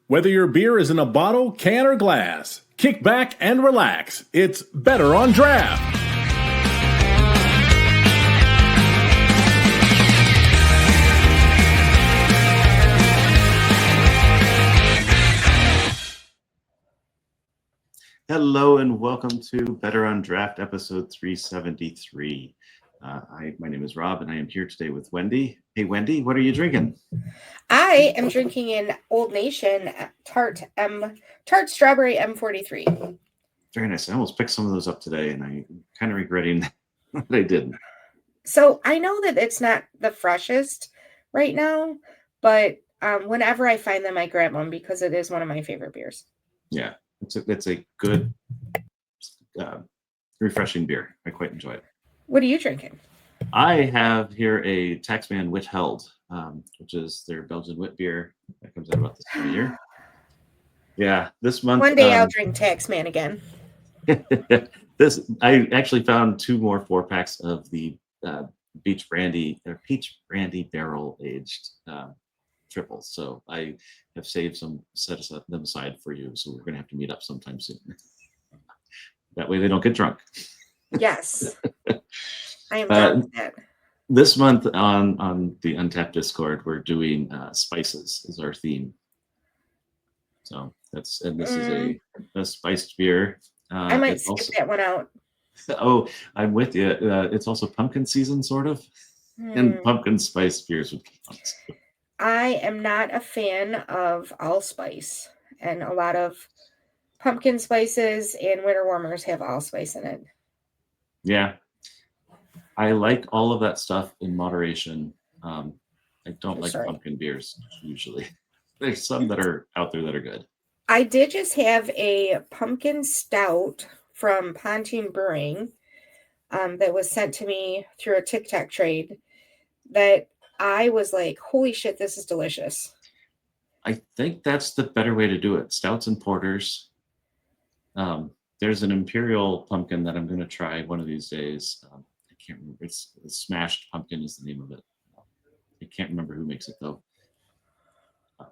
Whether your beer is in a bottle, can, or glass, kick back and relax. It's Better on Draft. Hello and welcome to Better on Draft, episode 373. My name is Rob, and I am here today with Wendy. Hey, Wendy, what are you drinking? I am drinking an Old Nation Tart Strawberry M43. Very nice. I almost picked some of those up today, and I'm kind of regretting that I didn't. So I know that it's not the freshest right now, but whenever I find them, I grab them because it is one of my favorite beers. Yeah, it's a good, refreshing beer. I quite enjoy it. What are you drinking? I have here a Taxman Withheld, which is their Belgian wit beer that comes out about this time of year. Yeah, this month. One day I'll drink Taxman again. I actually found 2 more 4-packs of the peach brandy barrel aged triples. So I have saved them aside for you. So we're gonna have to meet up sometime soon. That way they don't get drunk. Yes. I am down with that. This month on the Untapped Discord, we're doing spices as our theme. So this is a spiced beer. I might skip that one out. Oh, I'm with you. It's also pumpkin season, sort of, and pumpkin spice beers would count. I am not a fan of allspice, and a lot of pumpkin spices and winter warmers have allspice in it. Yeah. I like all of that stuff in moderation. I don't like pumpkin beers usually. There's some that are out there that are good. I did just have a pumpkin stout from Pontoon Brewing that was sent to me through a TikTok trade that I was like, holy shit, this is delicious. I think that's the better way to do it. Stouts and porters. There's an imperial pumpkin that I'm going to try one of these days. I can't remember. It's Smashed Pumpkin is the name of it. I can't remember who makes it though.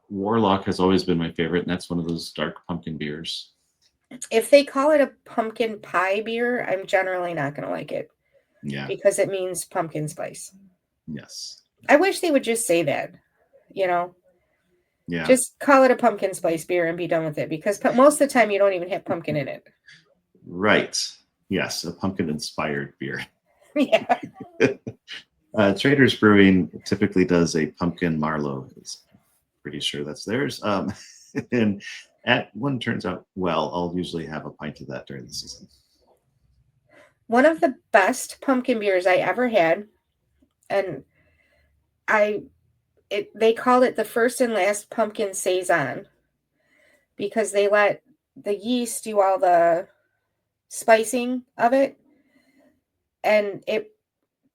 Warlock has always been my favorite, and that's one of those dark pumpkin beers. If they call it a pumpkin pie beer, I'm generally not going to like it. Yeah. Because it means pumpkin spice. Yes. I wish they would just say that, Yeah. Just call it a pumpkin spice beer and be done with it, because most of the time you don't even have pumpkin in it. Right. Yes, a pumpkin-inspired beer. Yeah. Trader's Brewing typically does a pumpkin Marlowe. Pretty sure that's theirs. And when it turns out well, I'll usually have a pint of that during the season. One of the best pumpkin beers I ever had, and they called it the first and last pumpkin saison, because they let the yeast do all the spicing of it, and it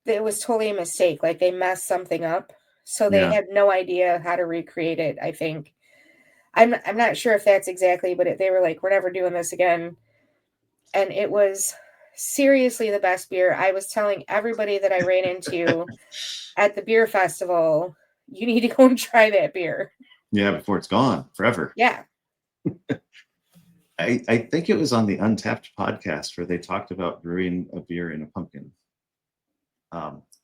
was totally a mistake. Like, they messed something up, so they had no idea how to recreate it. I think I'm not sure if that's exactly, but they were like, we're never doing this again. And it was seriously the best beer. I was telling everybody that I ran into at the beer festival, you need to go and try that beer. Yeah, before it's gone forever. Yeah. I think it was on the Untapped podcast where they talked about brewing a beer in a pumpkin.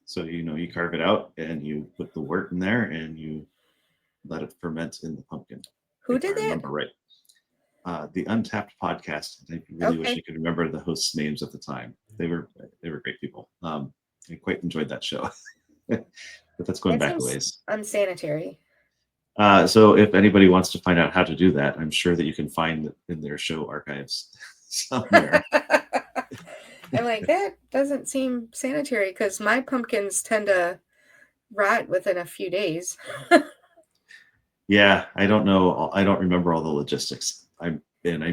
So, you carve it out and you put the wort in there and you let it ferment in the pumpkin. Who did that? I remember right. The Untapped podcast. I really wish I could remember the hosts' names at the time. They were great people. I quite enjoyed that show. But that's going back a ways. Unsanitary. So if anybody wants to find out how to do that, I'm sure that you can find it in their show archives somewhere. I'm like, that doesn't seem sanitary, because my pumpkins tend to rot within a few days. Yeah, I don't know. I don't remember all the logistics. I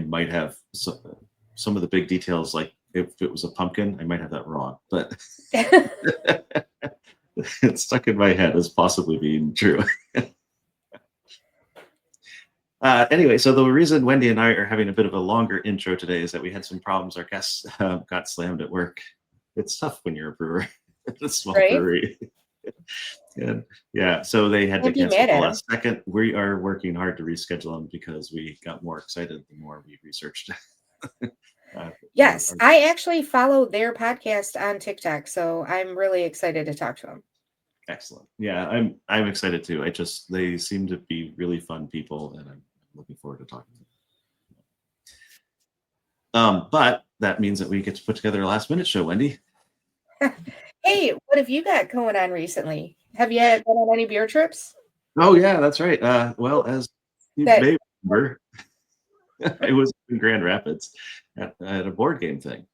might have some of the big details, like if it was a pumpkin, I might have that wrong. But it's stuck in my head as possibly being true. Anyway, so the reason Wendy and I are having a bit of a longer intro today is that we had some problems. Our guests got slammed at work. It's tough when you're a brewer at a small brewery. Yeah, so they had to Can't be cancel mad the at 'em. last second. We are working hard to reschedule them because we got more excited the more we researched. Yes, I actually follow their podcast on TikTok, so I'm really excited to talk to them. Excellent. Yeah, I'm excited too. They seem to be really fun people, and I'm looking forward to talking to them. But that means that we get to put together a last minute show, Wendy. Hey, what have you got going on recently? Have you been on any beer trips? Oh yeah, that's right. Well, as you That may remember, I was in Grand Rapids at a board game thing.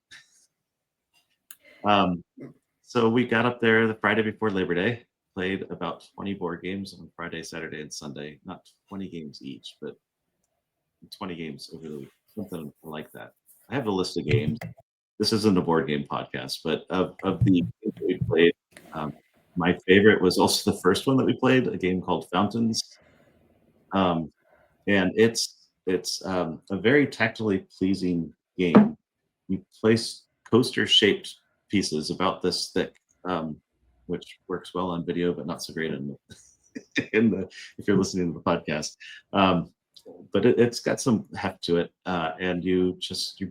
So we got up there the Friday before Labor Day, played about 20 board games on Friday, Saturday, and Sunday. Not 20 games each, but 20 games over the week, something like that. I have a list of games. This isn't a board game podcast, but of the games that we played, my favorite was also the first one that we played, a game called Fountains. And it's a very tactily pleasing game. You place coaster-shaped pieces about this thick, which works well on video, but not so great in the if you're listening to the podcast. But it's got some heft to it, and you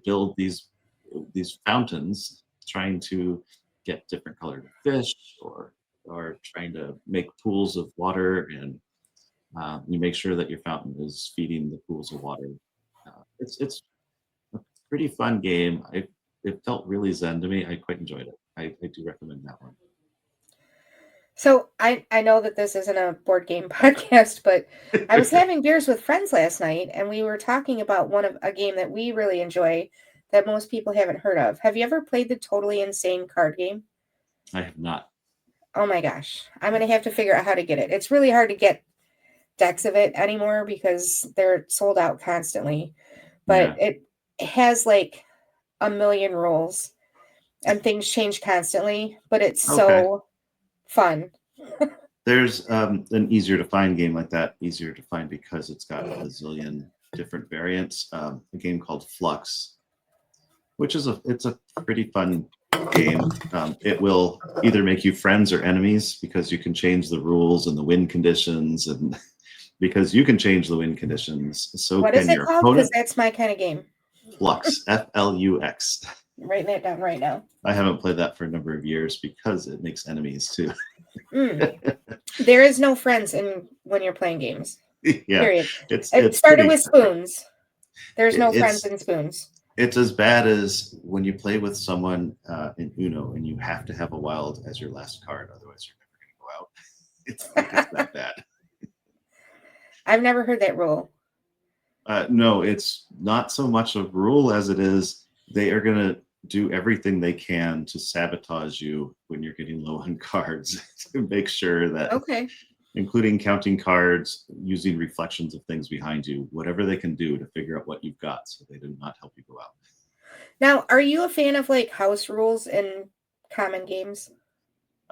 build these fountains, trying to get different colored fish, or trying to make pools of water, and you make sure that your fountain is feeding the pools of water. It's a pretty fun game. It felt really zen to me. I quite enjoyed it. I do recommend that one. So I know that this isn't a board game podcast, but I was having beers with friends last night, and we were talking about a game that we really enjoy that most people haven't heard of. Have you ever played the Totally Insane card game? I have not. Oh my gosh, I'm gonna have to figure out how to get it. It's really hard to get decks of it anymore because they're sold out constantly. But it has like a million rules, and things change constantly. But it's so fun. There's an easier to find game like that, easier to find because it's got a bazillion different variants. A game called Flux, which is it's a pretty fun game. It will either make you friends or enemies because you can change the rules and the win conditions, and because you can change the win conditions, so What can is it your called? Because opponent. that's my kind of game. Flux, Flux. I'm writing that down right now. I haven't played that for a number of years because it makes enemies too. There is no friends when you're playing games. Yeah, Period. It started with spoons. There's no friends in spoons. It's as bad as when you play with someone in Uno and you have to have a wild as your last card, otherwise you're never going to go out. It's that bad. I've never heard that rule. No, it's not so much a rule as it is they are going to do everything they can to sabotage you when you're getting low on cards to make sure that, including counting cards, using reflections of things behind you, whatever they can do to figure out what you've got so they do not help you go out. Now, are you a fan of like house rules in common games?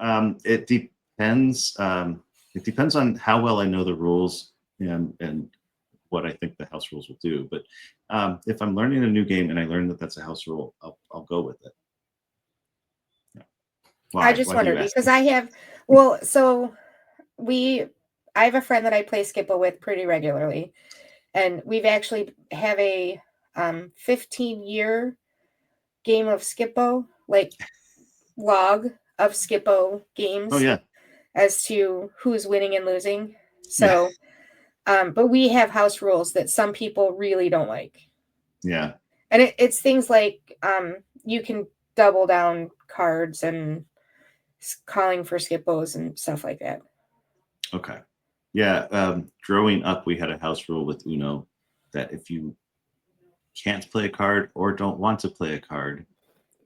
It depends. It depends on how well I know the rules and what I think the house rules will do. But if I'm learning a new game and I learn that that's a house rule, I'll go with it. Yeah. I just wondered because I have, I have a friend that I play Skippo with pretty regularly, and we've actually have a 15-year game of Skippo, like log of Skippo games. Oh yeah. As to who's winning and losing. So, but we have house rules that some people really don't like. Yeah. And it's things like you can double down cards and calling for Skippos and stuff like that. Okay. Yeah. Growing up, we had a house rule with Uno that if you can't play a card or don't want to play a card,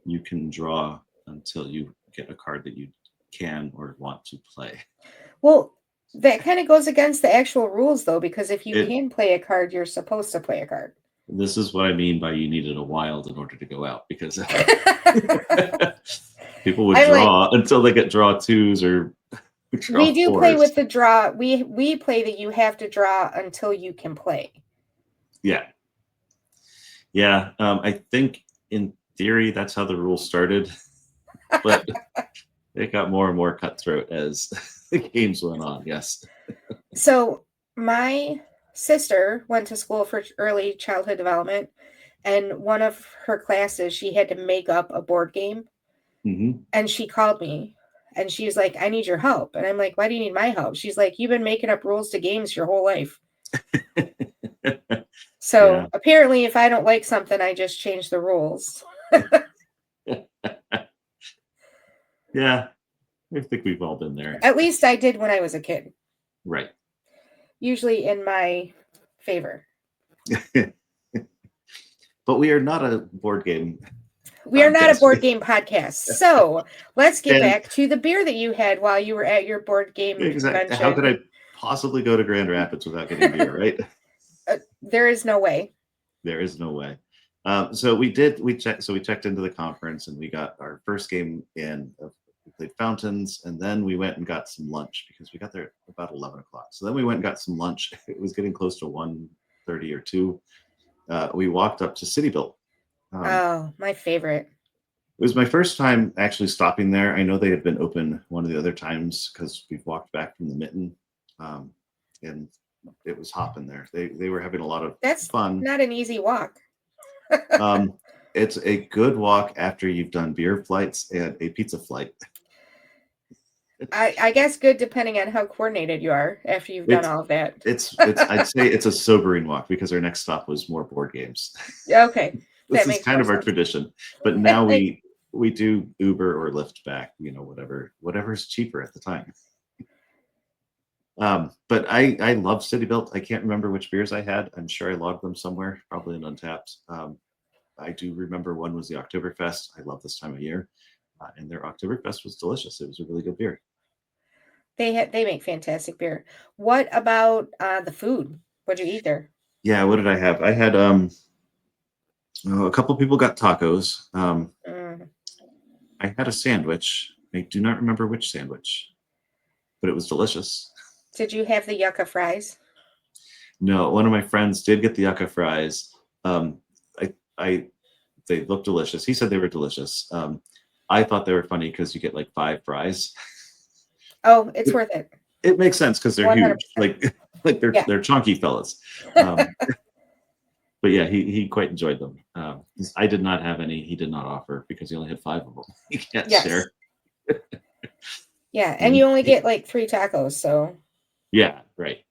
you can draw until you get a card that you can or want to play. Well, that kind of goes against the actual rules, though, because if you can play a card, you're supposed to play a card. This is what I mean by you needed a wild in order to go out, because people would draw until they get draw twos or draw we do fours. Play with the draw. We play that you have to draw until you can play. Yeah. I think in theory that's how the rule started, but It got more and more cutthroat as the games went on. Yes. So my sister went to school for early childhood development, and one of her classes, she had to make up a board game, Hmm. and she called me. And she was like, I need your help. And I'm like, why do you need my help? She's like, you've been making up rules to games your whole life. So Yeah. apparently, if I don't like something, I just change the rules. Yeah. I think we've all been there. At least I did when I was a kid, Right. usually in my favor. But we are not a board game. We are not a podcast. board game podcast. So let's get And- back to the beer that you had while you were at your board game Exactly. convention. How could I possibly go to Grand Rapids without getting beer, right? There is no way. There is no way. So we checked into the conference and we got our first game in. We played Fountains, and then we went and got some lunch because we got there about 11 o'clock. So then we went and got some lunch. It was getting close to 1:30 or 2. We walked up to City Built. Oh, my favorite. It was my first time actually stopping there. I know they had been open one of the other times because we've walked back from the Mitten, and it was hopping there. They were having a lot of That's fun. not an easy walk. It's a good walk after you've done beer flights and a pizza flight. I guess good depending on how coordinated you are after you've done all of that. It's I'd say it's a sobering walk because our next stop was more board games. Okay. This That is makes kind more of our sense. tradition. But now we do Uber or Lyft back, whatever's cheaper at the time. But I love City Built. I can't remember which beers I had. I'm sure I logged them somewhere, probably in Untapped. I do remember one was the Oktoberfest. I love this time of year. And their Oktoberfest was delicious. It was a really good beer. They make fantastic beer. What about the food? What'd you eat there? Yeah, what did I have? I had a couple people got tacos. I had a sandwich. I do not remember which sandwich, but it was delicious. Did you have the yucca fries? No, one of my friends did get the yucca fries. They looked delicious. He said they were delicious. I thought they were funny because you get like 5 fries. Oh, it's worth it. It makes sense because they're 100%. huge, like they're chunky fellas. But yeah, he quite enjoyed them. I did not have any. He did not offer because he only had 5 of them. He can't share. Yeah, and you only get like 3 tacos, so. Yeah, right.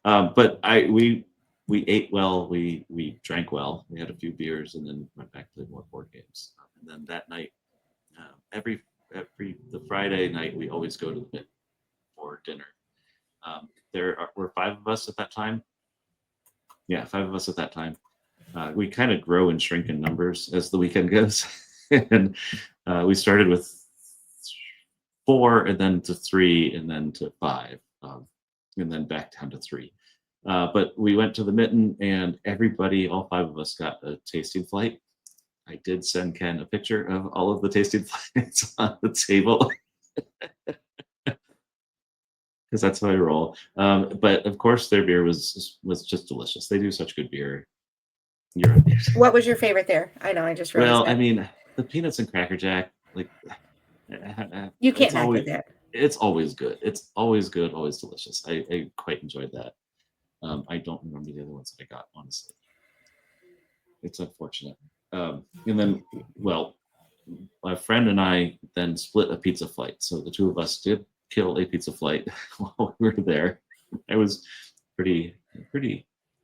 But we ate well. We drank well. We had a few beers and then went back to play more board games. And then that night, every the Friday night, we always go to the Mint for dinner. There were 5 of us at that time. Yeah, 5 of us at that time. We kind of grow and shrink in numbers as the weekend goes. And we started with 4 and then to 3 and then to 5 and then back down to 3. But we went to the Mitten and everybody, all 5 of us got a tasting flight. I did send Ken a picture of all of the tasting flights on the table. Because that's how I roll. But of course their beer was just delicious. They do such good beer. What was your favorite there? I know, I just realized Well, that. I mean, the peanuts and Cracker Jack, like You can't not do that. It's always good. It's always good, always delicious. I quite enjoyed that. I don't remember the other ones that I got, honestly. It's unfortunate. And then, well, my friend and I then split a pizza flight. So the 2 of us did kill a pizza flight while we were there. I was pretty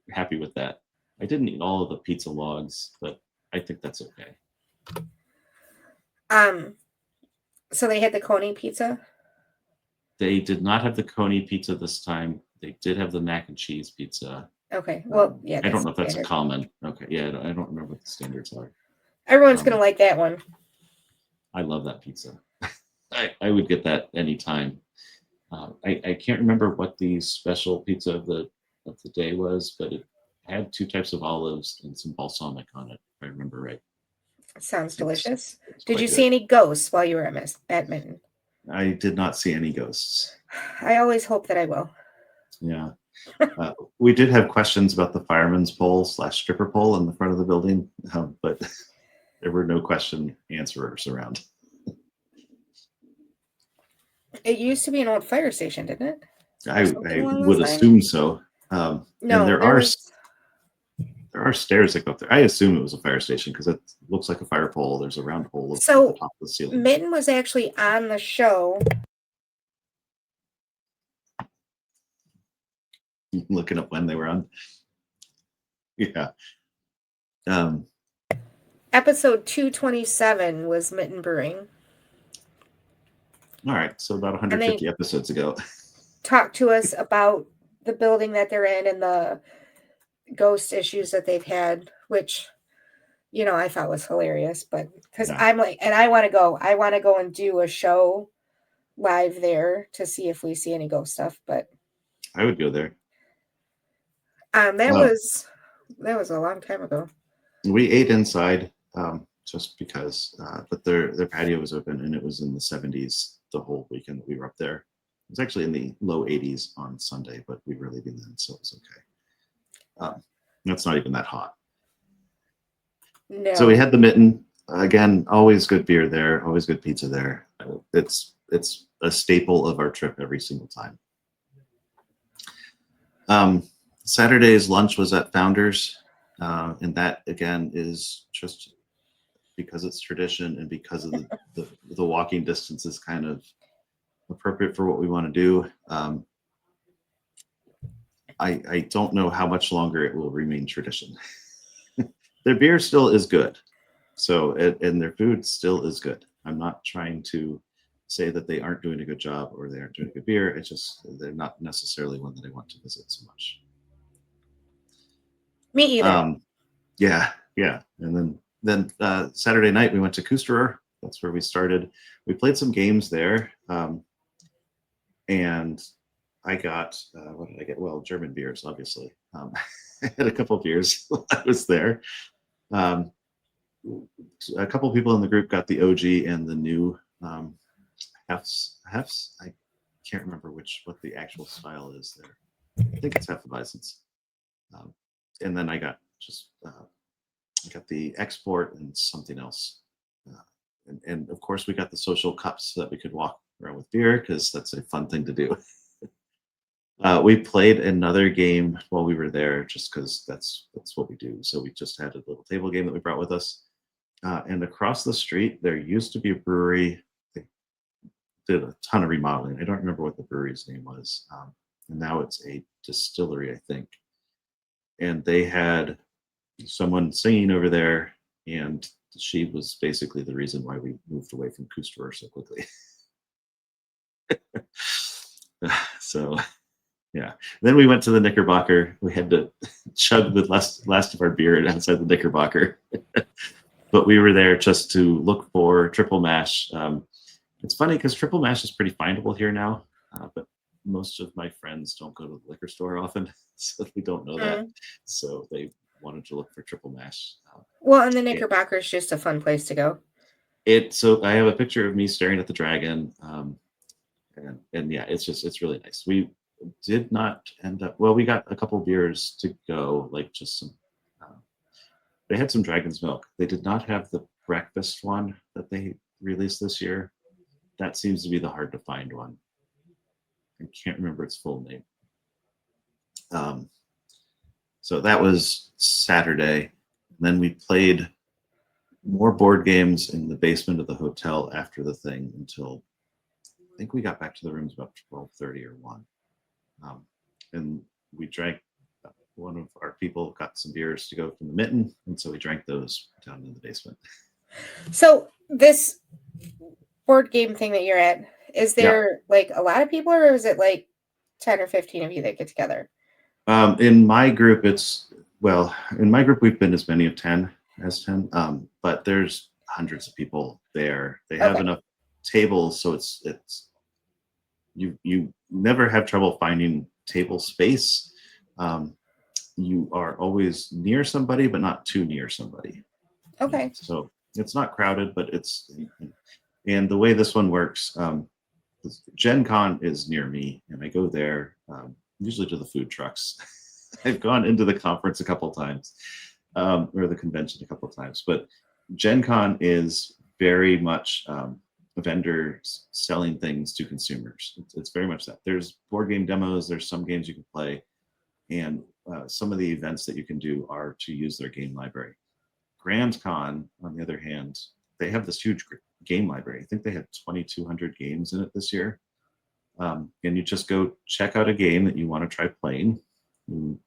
happy with that. I didn't eat all of the pizza logs, but I think that's okay. So they had the Coney pizza? They did not have the Coney pizza this time. They did have the mac and cheese pizza. Okay. Well, yeah. I don't know if that's standard. common. Okay. Yeah, I don't remember what the standards are. Everyone's going to like that one. I love that pizza. I would get that anytime. I can't remember what the special pizza of the day was, but it had 2 types of olives and some balsamic on it, if I remember right. Sounds delicious. It's Did quite you good. see any ghosts while you were at Mitten? I did not see any ghosts. I always hope that I will. Yeah. We did have questions about the fireman's pole / stripper pole in the front of the building, but there were no question answerers around. It used to be an old fire station, didn't it? I Something along those would lines. assume so. And No, there there are was. there are stairs that go up there. I assume it was a fire station because it looks like a fire pole. There's a round hole at the So top of the ceiling. Mitten was actually on the show. Looking up when they were on. Yeah. Episode 227 was Mitten Brewing. All right, so about 150 episodes ago. Talked to us about the building that they're in and the ghost issues that they've had, which, you know, I thought was hilarious. But because Yeah. I'm like, and I want to go and do a show live there to see if we see any ghost stuff. But I would go there. that was a long time ago. We ate inside just because, but their patio was open and it was in the 70s the whole weekend that we were up there. It was actually in the low 80s on Sunday, but we were leaving then, so it was okay. That's not even that hot. No. So we had the Mitten. Again, always good beer there, always good pizza there. It's a staple of our trip every single time. Saturday's lunch was at Founders. And that again is just because it's tradition and because of the walking distance is kind of appropriate for what we want to do. I don't know how much longer it will remain tradition. Their beer still is good, so and their food still is good. I'm not trying to say that they aren't doing a good job or they aren't doing a good beer. It's just they're not necessarily one that I want to visit so much. Me either. Yeah. And then Saturday night we went to Kusterer. That's where we started. We played some games there, and I got what did I get? Well, German beers, obviously. I had a couple of beers while I was there. A couple of people in the group got the OG and the new Hefs. I can't remember what the actual style is there. I think it's Hefeweizens. And then I got just I got the export and something else. And of course, we got the social cups so that we could walk around with beer because that's a fun thing to do. We played another game while we were there just because that's what we do. So we just had a little table game that we brought with us. And across the street, there used to be a brewery. They did a ton of remodeling. I don't remember what the brewery's name was. And now it's a distillery, I think. And they had someone singing over there, and she was basically the reason why we moved away from Kusterer so quickly. So, yeah. Then we went to the Knickerbocker. We had to chug the last of our beer outside the Knickerbocker. But we were there just to look for triple mash. It's funny because triple mash is pretty findable here now, but most of my friends don't go to the liquor store often, so they don't know that. So they wanted to look for triple mash. Well, and the Knickerbocker is just a fun place to go. So I have a picture of me staring at the dragon, and yeah, it's really nice. We did not end up. Well, we got a couple beers to go, like just some. They had some Dragon's Milk. They did not have the breakfast one that they released this year. That seems to be the hard to find one. I can't remember its full name. So that was Saturday. And then we played more board games in the basement of the hotel after the thing until I think we got back to the rooms about 12:30 or 1. And we drank. One of our people got some beers to go from the Mitten, and so we drank those down in the basement. So this board game thing that you're at, is there like a lot of people, or is it like 10 or 15 of you that get together? In my group, we've been as many as 10, but there's hundreds of people there. They have enough tables, so it's you never have trouble finding table space. You are always near somebody, but not too near somebody. Okay. So it's not crowded, but and the way this one works, Gen Con is near me, and I go there usually to the food trucks. I've gone into the conference a couple times, or the convention a couple times, but Gen Con is very much vendors selling things to consumers. It's very much that. There's board game demos. There's some games you can play, and some of the events that you can do are to use their game library. Grand Con, on the other hand, they have this huge game library. I think they had 2,200 games in it this year. And you just go check out a game that you want to try playing. You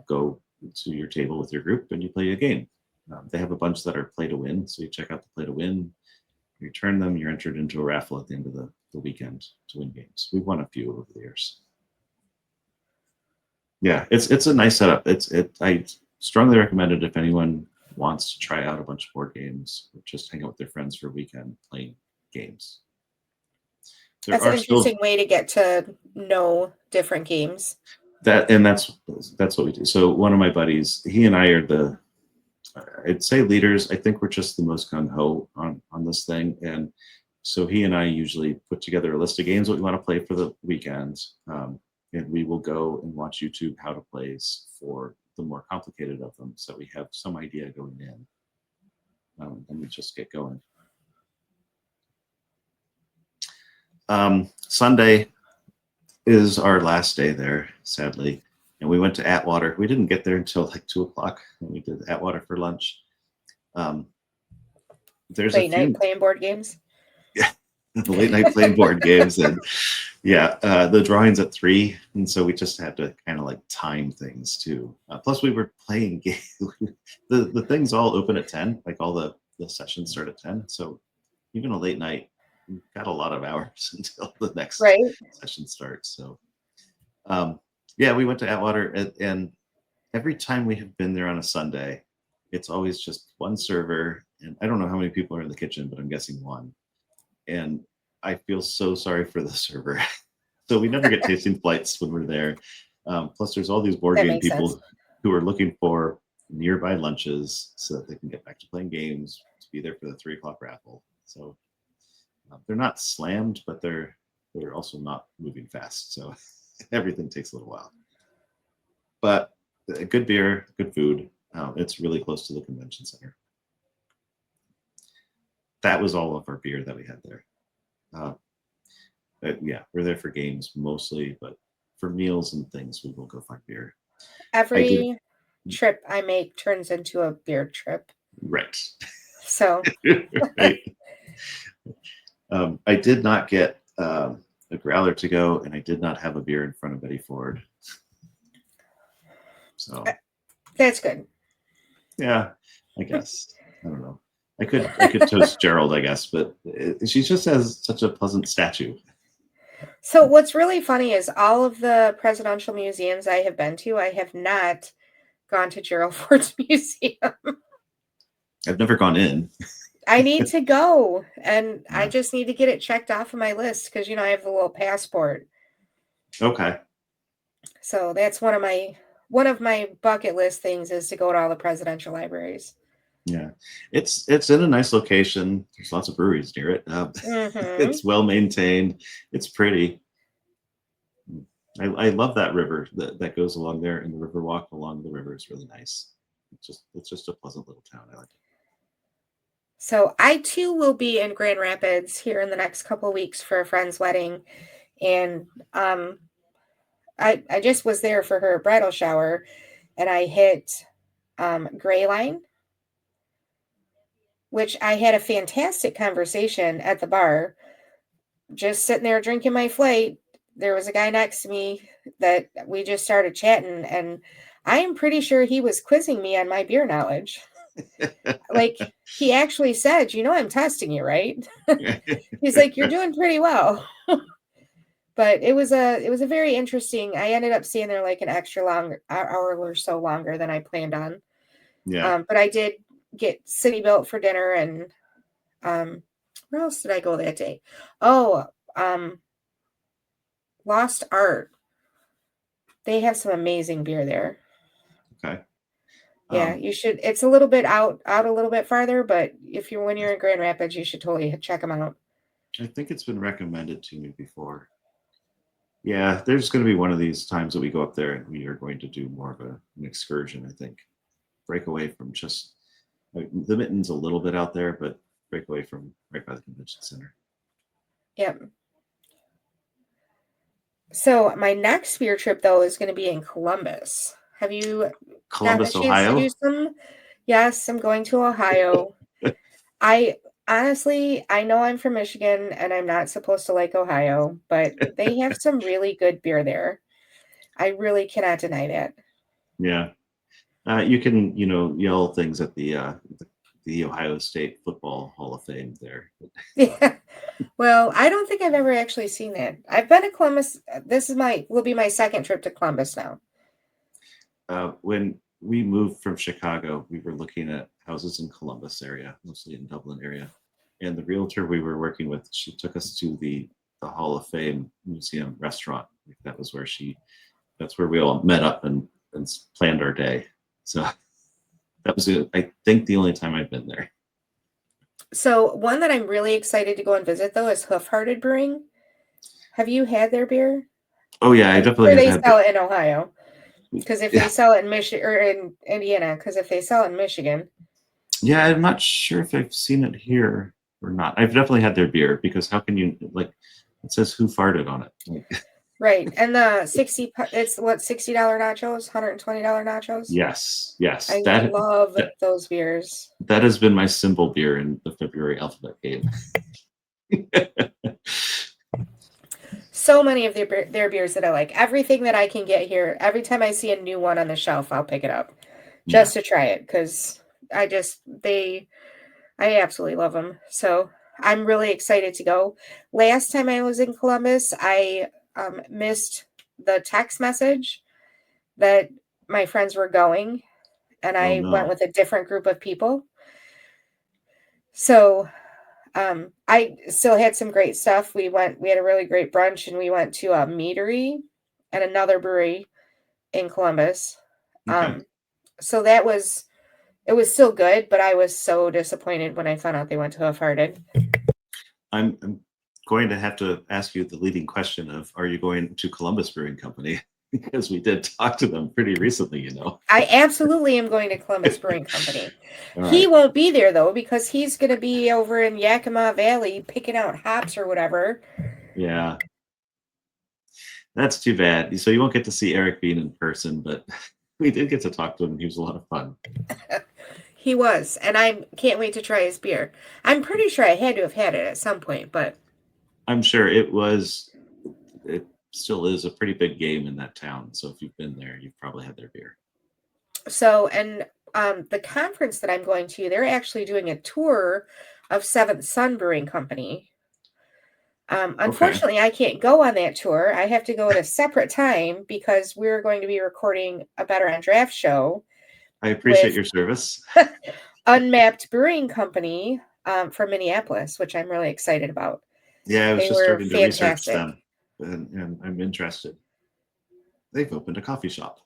go to your table with your group and you play a game. They have a bunch that are play to win. So you check out the play to win, you return them, you're entered into a raffle at the end of the weekend to win games. We've won a few over the years. Yeah, it's a nice setup. I strongly recommend it if anyone wants to try out a bunch of board games or just hang out with their friends for a weekend playing games. That's an interesting way to get to know different games. That's what we do. So one of my buddies, he and I are I'd say leaders. I think we're just the most gung ho on this thing, and so he and I usually put together a list of games that we want to play for the weekend, and we will go and watch YouTube how to plays for the more complicated of them, so we have some idea going in, and we just get going. Sunday is our last day there, sadly. And we went to Atwater. We didn't get there until like 2:00, and we did Atwater for lunch. There's late night playing board games. Yeah, the late night playing board games, and yeah, the drawings at 3, and so we just had to kind of like time things too. Plus, we were playing games. the things all open at 10. Like all the sessions start at 10. So even a late night, we've got a lot of hours until the next session starts. So. Yeah, we went to Atwater, and every time we have been there on a Sunday, it's always just one server, and I don't know how many people are in the kitchen, but I'm guessing one. And I feel so sorry for the server. So we never get tasting flights when we're there. Plus, there's all these board game people who are looking for nearby lunches so that they can get back to playing games, to be there for the 3:00 raffle. So they're not slammed, but they're also not moving fast. So everything takes a little while, but good beer, good food. It's really close to the convention center. That was all of our beer that we had there. Yeah, we're there for games mostly, but for meals and things, we will go find beer. Every trip I make turns into a beer trip. Right. So. Right. I did not get a growler to go, and I did not have a beer in front of Betty Ford. So that's good. Yeah, I guess. I don't know. I could toast Gerald, I guess, but she just has such a pleasant statue. So what's really funny is all of the presidential museums I have been to, I have not gone to Gerald Ford's museum. I've never gone in. I need to go, and I just need to get it checked off of my list because I have the little passport. Okay. So that's one of my bucket list things is to go to all the presidential libraries. Yeah, it's in a nice location. There's lots of breweries near it. It's well maintained. It's pretty. I love that river that goes along there, and the river walk along the river is really nice. It's just a pleasant little town. I like it. So I too will be in Grand Rapids here in the next couple of weeks for a friend's wedding, and I just was there for her bridal shower, and I hit Gray Line, which I had a fantastic conversation at the bar, just sitting there drinking my flight. There was a guy next to me that we just started chatting, and I am pretty sure he was quizzing me on my beer knowledge. Like he actually said, I'm testing you, right? He's like, you're doing pretty well. But it was a very interesting. I ended up staying there like an extra long hour or so longer than I planned on. Yeah. But I did get City Built for dinner, and where else did I go that day? Oh, Lost Art. They have some amazing beer there. Okay. Yeah, you should. It's a little bit out a little bit farther, but when you're in Grand Rapids, you should totally check them out. I think it's been recommended to me before. Yeah, there's going to be one of these times that we go up there and we are going to do more of an excursion, I think. Break away from just the Mitten's a little bit out there, but break away from right by the convention center. Yep. So my next beer trip though is going to be in Columbus. Have you gotten a Columbus, chance to do Ohio. some? Yes, I'm going to Ohio. I honestly, I know I'm from Michigan and I'm not supposed to like Ohio, but they have some really good beer there. I really cannot deny that. Yeah. You can, yell things at the Ohio State Football Hall of Fame there. Yeah. Well, I don't think I've ever actually seen that. I've been to Columbus. This is will be my second trip to Columbus now. When we moved from Chicago, we were looking at houses in Columbus area, mostly in Dublin area. And the realtor we were working with, she took us to the Hall of Fame Museum restaurant. That's where we all met up and planned our day. So that was, I think, the only time I've been there. So one that I'm really excited to go and visit though is Hoof Hearted Brewing. Have you had their beer? Oh yeah, I I'm definitely sure have they had. sell it in Ohio. Because if Yeah. they sell it in Michigan or in Indiana, because if they sell it in Michigan, Yeah, I'm not sure if I've seen it here or not. I've definitely had their beer because how can you it says who farted on it. right? And the it's what $60 nachos, $120 nachos. Yes, I love those beers. That has been my symbol beer in the February alphabet game. So many of their beers that I like. Everything that I can get here. Every time I see a new one on the shelf, I'll pick it up just to try it because I absolutely love them. So I'm really excited to go. Last time I was in Columbus, I missed the text message that my friends were going, and I went with a different group of people. So I still had some great stuff. We had a really great brunch, and we went to a meadery and another brewery in Columbus. Okay. So it was still good, but I was so disappointed when I found out they went to Hoof Hearted. I'm going to have to ask you the leading question of, are you going to Columbus Brewing Company? Because we did talk to them pretty recently, I absolutely am going to Columbus Brewing Company. He won't be there though, because he's going to be over in Yakima Valley picking out hops or whatever. Yeah. That's too bad. So you won't get to see Eric Bean in person, but we did get to talk to him. He was a lot of fun. He was, and I can't wait to try his beer. I'm pretty sure I had to have had it at some point, but I'm sure it still is a pretty big game in that town. So if you've been there, you've probably had their beer. So, and the conference that I'm going to, they're actually doing a tour of Seventh Sun Brewing Company. Unfortunately, I can't go on that tour. I have to go at a separate time because we're going to be recording a Better on Draft show. I appreciate your service. Unmapped Brewing Company from Minneapolis, which I'm really excited about. Yeah, I was just starting to research fantastic. them, and I'm interested. They've opened a coffee shop.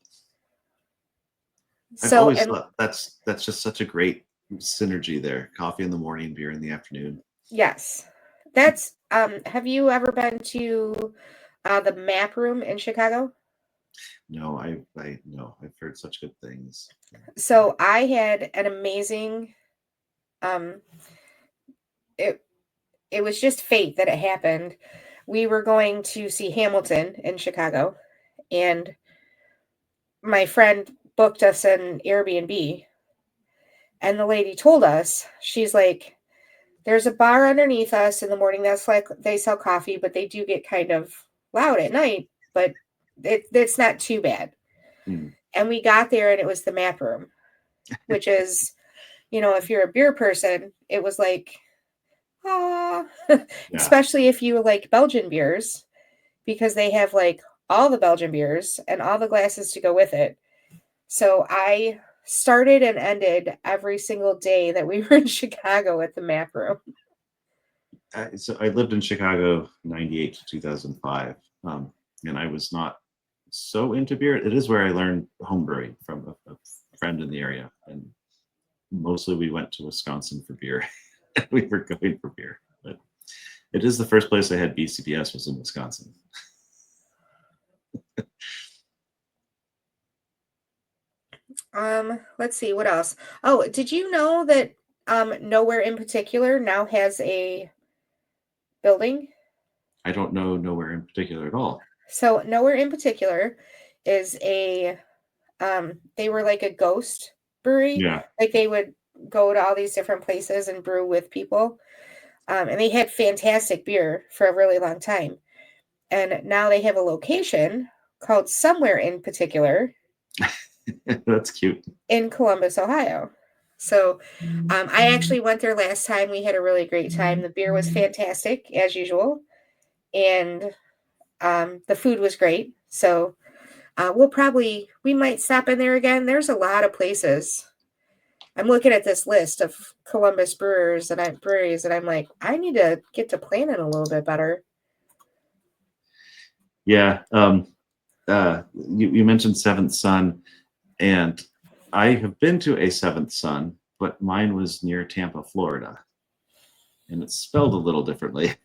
I've always thought that's just such a great synergy there. Coffee in the morning, beer in the afternoon. Yes. That's have you ever been to the Map Room in Chicago? No, I've heard such good things. So I had an amazing it was just fate that it happened. We were going to see Hamilton in Chicago, and my friend booked us an Airbnb, and the lady told us, she's like, there's a bar underneath us in the morning that's like they sell coffee, but they do get kind of loud at night, but it's not too bad. And we got there and it was the Map Room, which is, if you're a beer person, it was like, especially if you like Belgian beers, because they have like all the Belgian beers and all the glasses to go with it. So I started and ended every single day that we were in Chicago at the Map Room. So I lived in Chicago 98 to 2005, and I was not so into beer. It is where I learned homebrewing from a friend in the area, and mostly we went to Wisconsin for beer. We were going for beer, but it is the first place I had BCBS was in Wisconsin. Let's see what else. Oh, did you know that Nowhere in Particular now has a building? I don't know nowhere in particular at all. So Nowhere in Particular is they were like a ghost brewery. Yeah. Like they would go to all these different places and brew with people. And they had fantastic beer for a really long time. And now they have a location called Somewhere in Particular That's cute. in Columbus, Ohio. So I actually went there last time. We had a really great time. The beer was fantastic, as usual. And the food was great. So we might stop in there again. There's a lot of places. I'm looking at this list of Columbus breweries, and I'm like, I need to get to planning a little bit better. Yeah. You mentioned Seventh Son, and I have been to a Seventh Son, but mine was near Tampa, Florida, and it's spelled a little differently.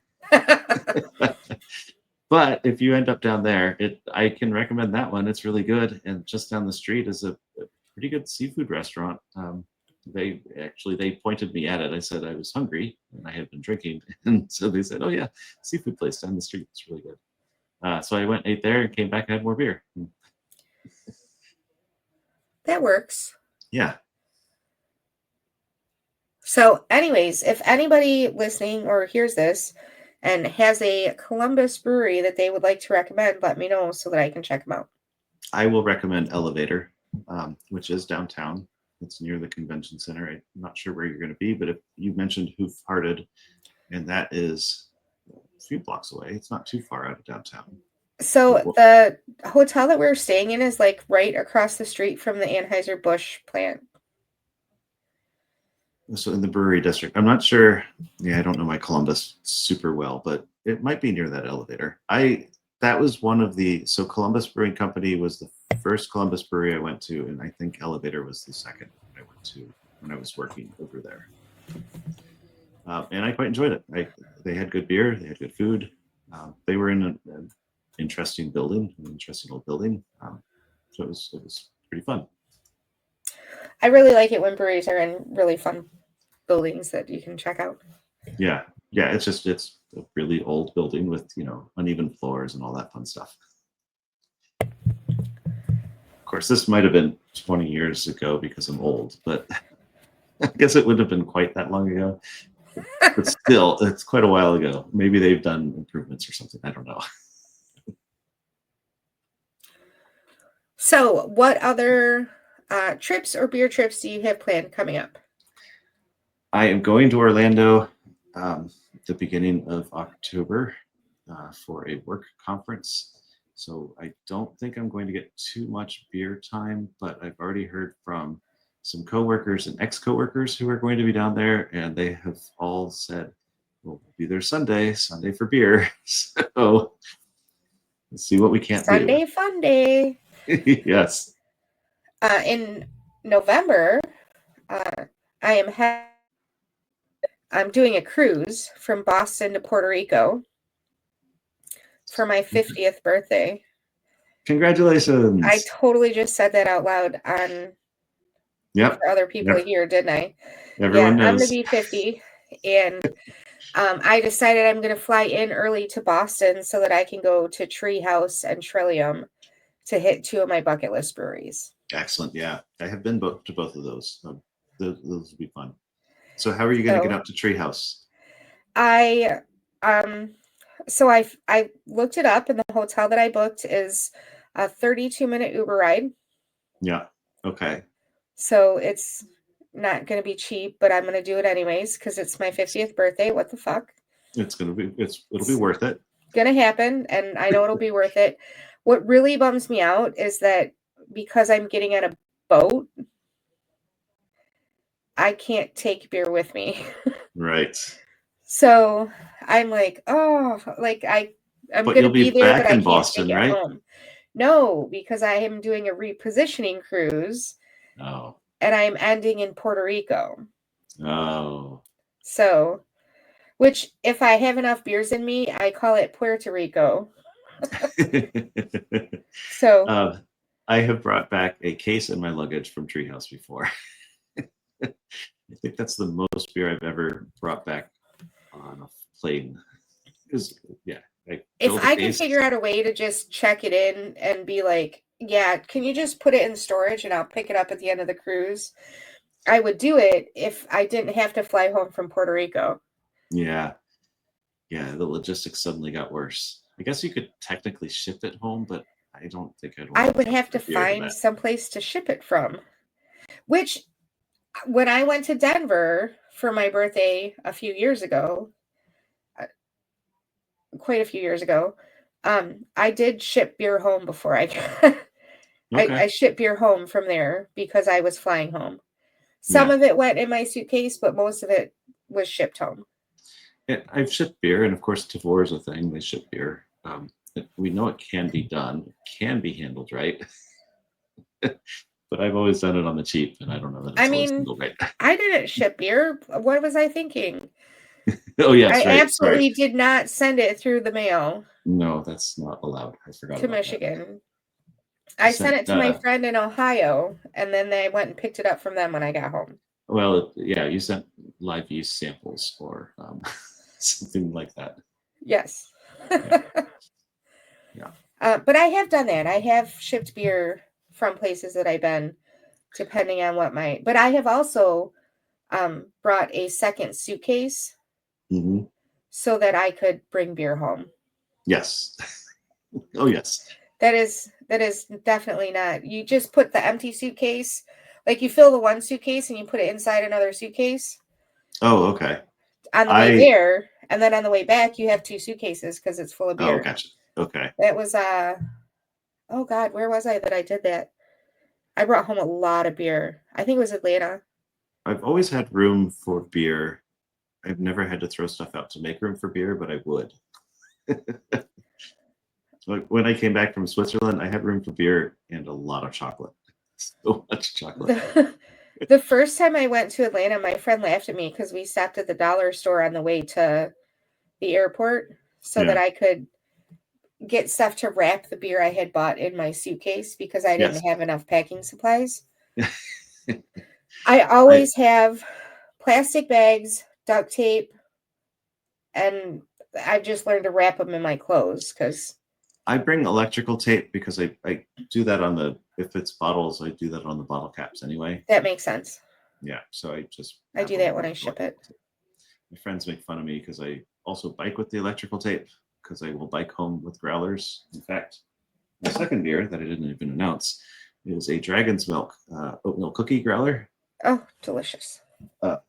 But if you end up down there, I can recommend that one. It's really good, and just down the street is a pretty good seafood restaurant. They pointed me at it. I said I was hungry and I had been drinking, and so they said, "Oh yeah, seafood place down the street. It's really good." So I went, ate there, and came back and had more beer. That works. Yeah. So, anyways, if anybody listening or hears this and has a Columbus brewery that they would like to recommend, let me know so that I can check them out. I will recommend Elevator, which is downtown. It's near the convention center. I'm not sure where you're going to be, but if you mentioned Hoof Hearted, and that is a few blocks away, it's not too far out of downtown. So the hotel that we're staying in is like right across the street from the Anheuser-Busch plant. So in the brewery district, I'm not sure. Yeah, I don't know my Columbus super well, but it might be near that Elevator. That was one of so Columbus Brewing Company was the first Columbus brewery I went to, and I think Elevator was the second I went to when I was working over there. And I quite enjoyed it. They had good beer, they had good food. They were in an interesting building, an interesting old building. So it was pretty fun. I really like it when breweries are in really fun buildings that you can check out. Yeah. It's a really old building with uneven floors and all that fun stuff. Of course, this might have been 20 years ago because I'm old, but I guess it wouldn't have been quite that long ago. But still, it's quite a while ago. Maybe they've done improvements or something. I don't know. So, what other trips or beer trips do you have planned coming up? I am going to Orlando the beginning of October for a work conference. So I don't think I'm going to get too much beer time, but I've already heard from some coworkers and ex-coworkers who are going to be down there, and they have all said, "We'll be there Sunday for beer." So let's see what we can't do. Sunday fun day. Yes. In November, I'm doing a cruise from Boston to Puerto Rico for my 50th birthday. Congratulations. I totally just said that out loud for other people here, didn't I? Everyone knows. I'm going to be 50, and I decided I'm going to fly in early to Boston so that I can go to Treehouse and Trillium to hit 2 of my bucket list breweries. Excellent. Yeah, I have been to both of those. Those will be fun. So how are you going to get out to Treehouse? I looked it up, and the hotel that I booked is a 32-minute Uber ride. Yeah. Okay. So it's not going to be cheap, but I'm going to do it anyways because it's my 50th birthday. What the fuck? It'll be worth it. Going to happen, and I know it'll be worth it. What really bums me out is that because I'm getting on a boat, I can't take beer with me. Right. So I'm like, I'm going to be there, but I can't Boston, take it right? home. No, because I am doing a repositioning cruise. Oh. And I'm ending in Puerto Rico. Oh. So, which if I have enough beers in me, I call it Puerto Rico. So I have brought back a case in my luggage from Treehouse before. I think that's the most beer I've ever brought back on a plane. If fill the I can case. figure out a way to just check it in and be like, yeah, can you just put it in storage and I'll pick it up at the end of the cruise? I would do it if I didn't have to fly home from Puerto Rico. Yeah. Yeah, the logistics suddenly got worse. I guess you could technically ship it home, but I don't think I'd want I would have to trust my beer to find that. some place to ship it from. Which, when I went to Denver for my birthday a few years ago, quite a few years ago, I did ship beer home before I Okay. I shipped beer home from there because I was flying home. Some Yeah. of it went in my suitcase, but most of it was shipped home. I've shipped beer, and of course, Tavor is a thing. They ship beer. We know it can be done, it can be handled right, but I've always done it on the cheap, and I don't know that I it's always mean, handled right. I didn't ship beer. What was I thinking? Oh, yes, I right. Sorry. absolutely did not send it through the mail No, that's not allowed. I forgot to about that. Michigan. I sent it to my friend in Ohio, and then they went and picked it up from them when I got home. Well, yeah, you sent live yeast samples or something like that. Yes. Yeah. But I have done that. I have shipped beer from places that I've been, depending on what my. But I have also brought a second suitcase Mm-hmm. so that I could bring beer home. Yes. Oh, yes. That is definitely not. You just put the empty suitcase, like you fill the one suitcase and you put it inside another suitcase Oh, okay. on the way there, and then on the way back you have two suitcases because it's full of beer. Oh, gotcha. Okay. That was oh God, where was I that I did that? I brought home a lot of beer. I think it was Atlanta. I've always had room for beer. I've never had to throw stuff out to make room for beer, but I would. Like when I came back from Switzerland, I had room for beer and a lot of chocolate. So much chocolate. The first time I went to Atlanta, my friend laughed at me because we stopped at the dollar store on the way to the airport so that I could get stuff to wrap the beer I had bought in my suitcase because I didn't have enough packing supplies. I always have plastic bags, duct tape, and I've just learned to wrap them in my clothes because I bring electrical tape because I do that on the, if it's bottles, I do that on the bottle caps anyway. that makes sense. Yeah, so I do that when I ship it. My friends make fun of me because I also bike with the electrical tape because I will bike home with growlers. In fact, my second beer that I didn't even announce is a Dragon's Milk oatmeal cookie growler. Oh, delicious.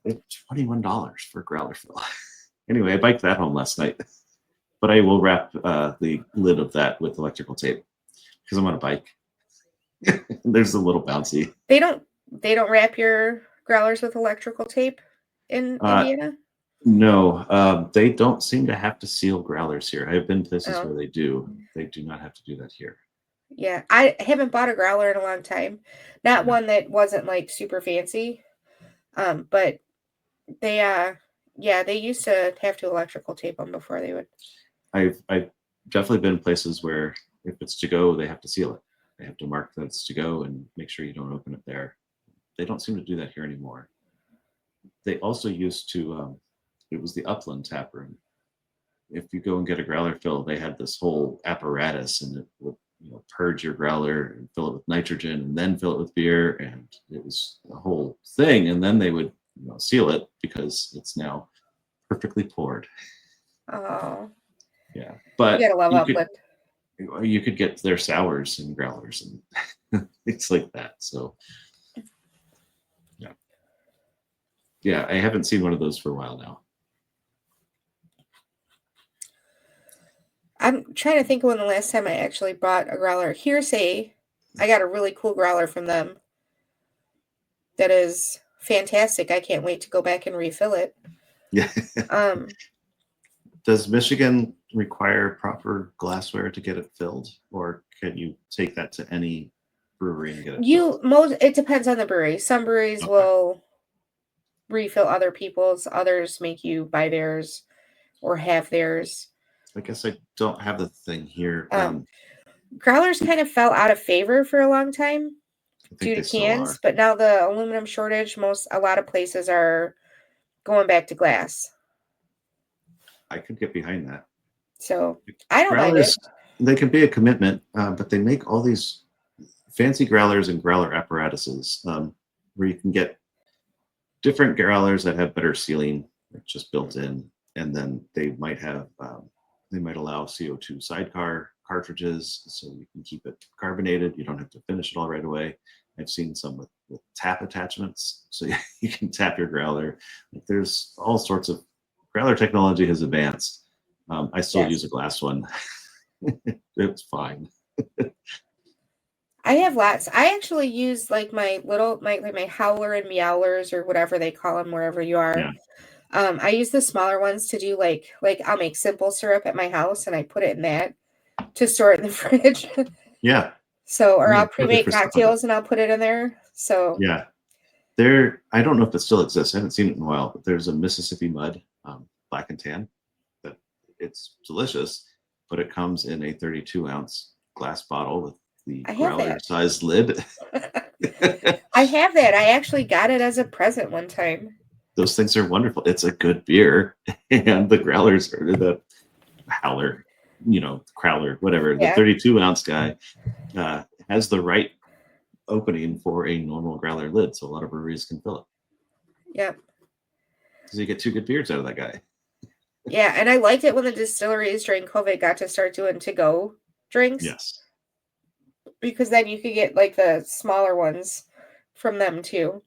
It's $21 for a growler fill. Anyway, I biked that home last night, but I will wrap the lid of that with electrical tape because I'm on a bike. There's a little bouncy. They don't wrap your growlers with electrical tape in Indiana? No, they don't seem to have to seal growlers here. I've been places Oh. where they do. They do not have to do that here. Yeah, I haven't bought a growler in a long time. Not one that wasn't like super fancy. But they they used to have to electrical tape them before they would. I've definitely been places where if it's to go, they have to seal it. They have to mark that it's to go and make sure you don't open it there. They don't seem to do that here anymore. They also used to, it was the Upland tap room. If you go and get a growler fill, they had this whole apparatus and it would purge your growler and fill it with nitrogen and then fill it with beer. And it was a whole thing. And then they would seal it because it's now perfectly poured. Oh. Yeah. But you gotta love Upland. You could get their sours and growlers and things like that. So yeah, I haven't seen one of those for a while now. I'm trying to think of when the last time I actually bought a growler. Hearsay, I got a really cool growler from them. That is fantastic. I can't wait to go back and refill it. Yeah. Does Michigan require proper glassware to get it filled, or can you take that to any brewery and get it filled? It depends on the brewery. Some breweries will refill other people's, others make you buy theirs or have theirs. I guess I don't have the thing here. Growlers kind of fell out of favor for a long time due to they cans, but now the aluminum shortage, a lot of places are going back to glass. I could get behind that. So I don't mind it. Growlers, they can be a commitment, but they make all these fancy growlers and growler apparatuses where you can get different growlers that have better sealing, like just built in, and then they might have they might allow CO2 sidecar cartridges, so you can keep it carbonated. You don't have to finish it all right away. I've seen some with tap attachments, so you can tap your growler. Like, there's all sorts of growler technology has advanced. I still use a glass one. It's fine. I have lots. I actually use like my howler and meowlers or whatever they call them wherever you are. Yeah. I use the smaller ones to do like I'll make simple syrup at my house and I put it in that to store it in the fridge. Yeah. So, or Yeah, I'll pre-make perfect for stuff like cocktails and I'll put it in there. So Yeah. I don't know if it still exists. I haven't seen it in a while, but there's a Mississippi Mud black and tan that it's delicious, but it comes in a 32-ounce glass bottle with the I have growler that. sized lid. I have that. I actually got it as a present one time. Those things are wonderful. It's a good beer, and the growlers or the howler, crowler, whatever. Yeah. The 32-ounce guy has the right opening for a normal growler lid, so a lot of breweries can fill it. Yep. Because you get two good beers out of that guy. Yeah, and I liked it when the distilleries during COVID got to start doing to-go drinks. Yes. Because then you could get like the smaller ones from them too.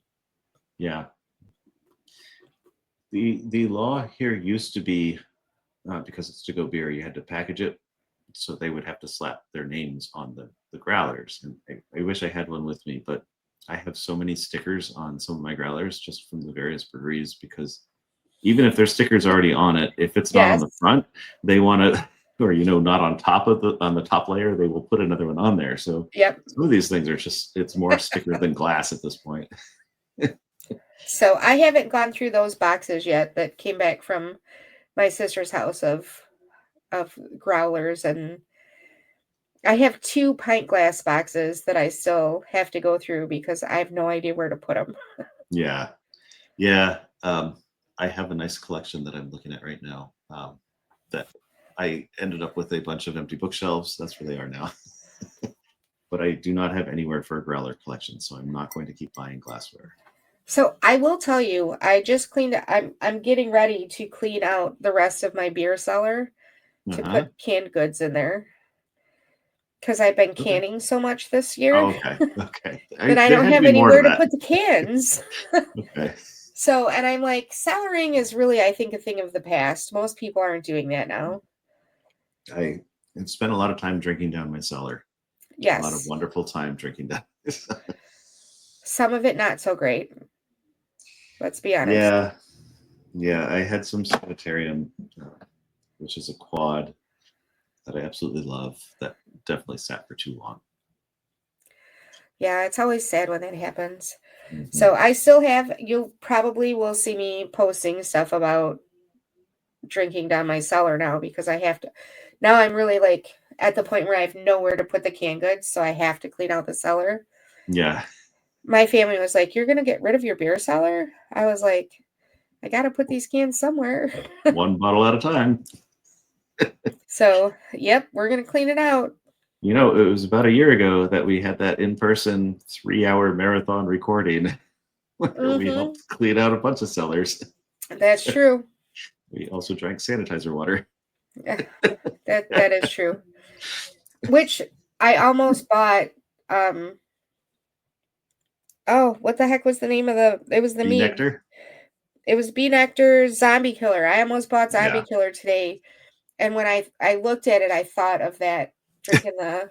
Yeah. The law here used to be because it's to-go beer, you had to package it, so they would have to slap their names on the growlers. And I wish I had one with me, but I have so many stickers on some of my growlers just from the various breweries, because even if their sticker's already on it, if it's not on the front, they want to, or not on top of on the top layer, they will put another one on there. So some of these things are just, it's more sticker than glass at this point. So I haven't gone through those boxes yet that came back from my sister's house of growlers, and I have 2 pint glass boxes that I still have to go through because I have no idea where to put them. Yeah. I have a nice collection that I'm looking at right now that I ended up with a bunch of empty bookshelves. That's where they are now. But I do not have anywhere for a growler collection, so I'm not going to keep buying glassware. So I will tell you, I just cleaned. I'm getting ready to clean out the rest of my beer cellar to put canned goods in there, because I've been canning so much this year. Oh, okay. That I don't have anywhere to put the cans. Okay. So, and I'm like, cellaring is really, I think, a thing of the past. Most people aren't doing that now. I spent a lot of time drinking down my cellar. Yes. A lot of wonderful time drinking down. Some of it not so great. Let's be honest. Yeah. I had some sanitarium, which is a quad that I absolutely love, that definitely sat for too long. Yeah, it's always sad when that happens. Mm-hmm. So I still have, you probably will see me posting stuff about drinking down my cellar now, because I have to. Now I'm really like at the point where I have nowhere to put the canned goods, so I have to clean out the cellar. Yeah. My family was like, "You're going to get rid of your beer cellar?" I was like, I got to put these cans somewhere. One bottle at a time. So, yep, we're going to clean it out. It was about a year ago that we had that in-person 3-hour marathon recording where we helped clean out a bunch of cellars. That's true. We also drank sanitizer water. Yeah, that is true. Which I almost bought. What the heck was the name of it was the Bee Nectar? It was Bee Nectar Zombie Killer. I almost bought Zombie Killer today. And when I looked at it, I thought of that, drinking the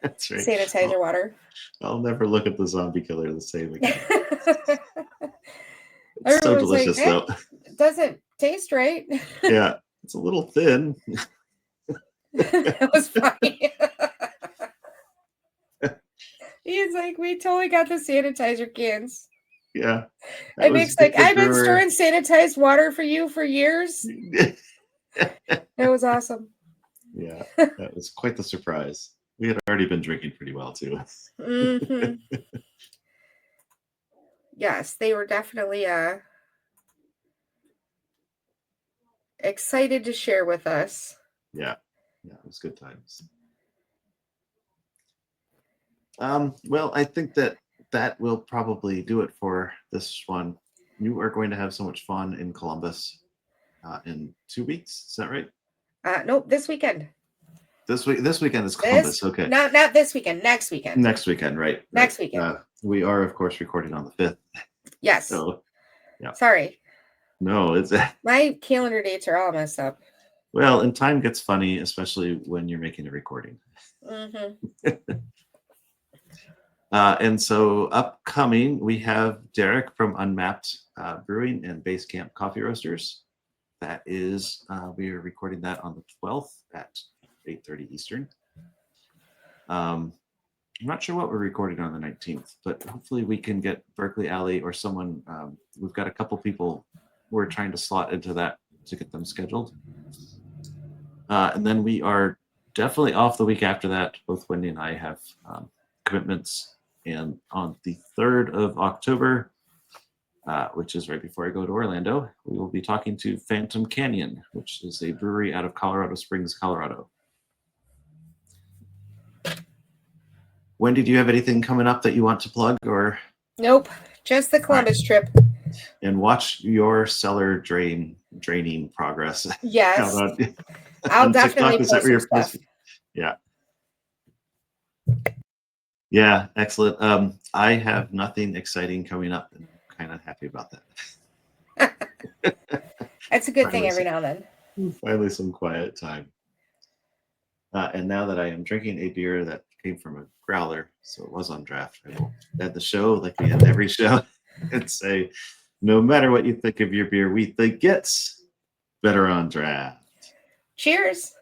That's right. sanitizer water. I'll never look at the Zombie Killer the same again. It's so delicious, though. It doesn't taste right. Yeah, it's a little thin. That was funny. He's like, we totally got the sanitizer cans. Yeah. And Nick's like, I've been storing sanitized water for you for years. That was awesome. Yeah, that was quite the surprise. We had already been drinking pretty well, too. Mm-hmm. Yes, they were definitely excited to share with us. Yeah. Yeah, it was good times. Well, I think that will probably do it for this one. You are going to have so much fun in Columbus in 2 weeks. Is that right? Nope, this weekend. This weekend is Columbus. Okay. Not this weekend. Next weekend. Next weekend, right? Next weekend. We are, of course, recording on the 5th. Yes. So, yeah. Sorry. No, it's My calendar dates are all messed up. well, and time gets funny, especially when you're making a recording. Mm-hmm. And so upcoming, we have Derek from Unmapped Brewing and Base Camp Coffee Roasters. That is, we are recording that on the 12th at 8:30 Eastern. I'm not sure what we're recording on the 19th, but hopefully we can get Berkeley Alley or someone. We've got a couple people we're trying to slot into that to get them scheduled. And then we are definitely off the week after that. Both Wendy and I have commitments. And on the 3rd of October, which is right before I go to Orlando, we will be talking to Phantom Canyon, which is a brewery out of Colorado Springs, Colorado. Wendy, do you have anything coming up that you want to plug, or? Nope, just the Columbus trip. And watch your cellar draining progress. Yes, I'll definitely TikTok, post some stuff. Yeah. Yeah, excellent. I have nothing exciting coming up, and I'm kind of happy about that. That's a good thing every now and then. Finally, some quiet time. And now that I am drinking a beer that came from a growler, so it was on draft, I will end the show like we end every show and say, no matter what you think of your beer, we think it's better on draft. Cheers.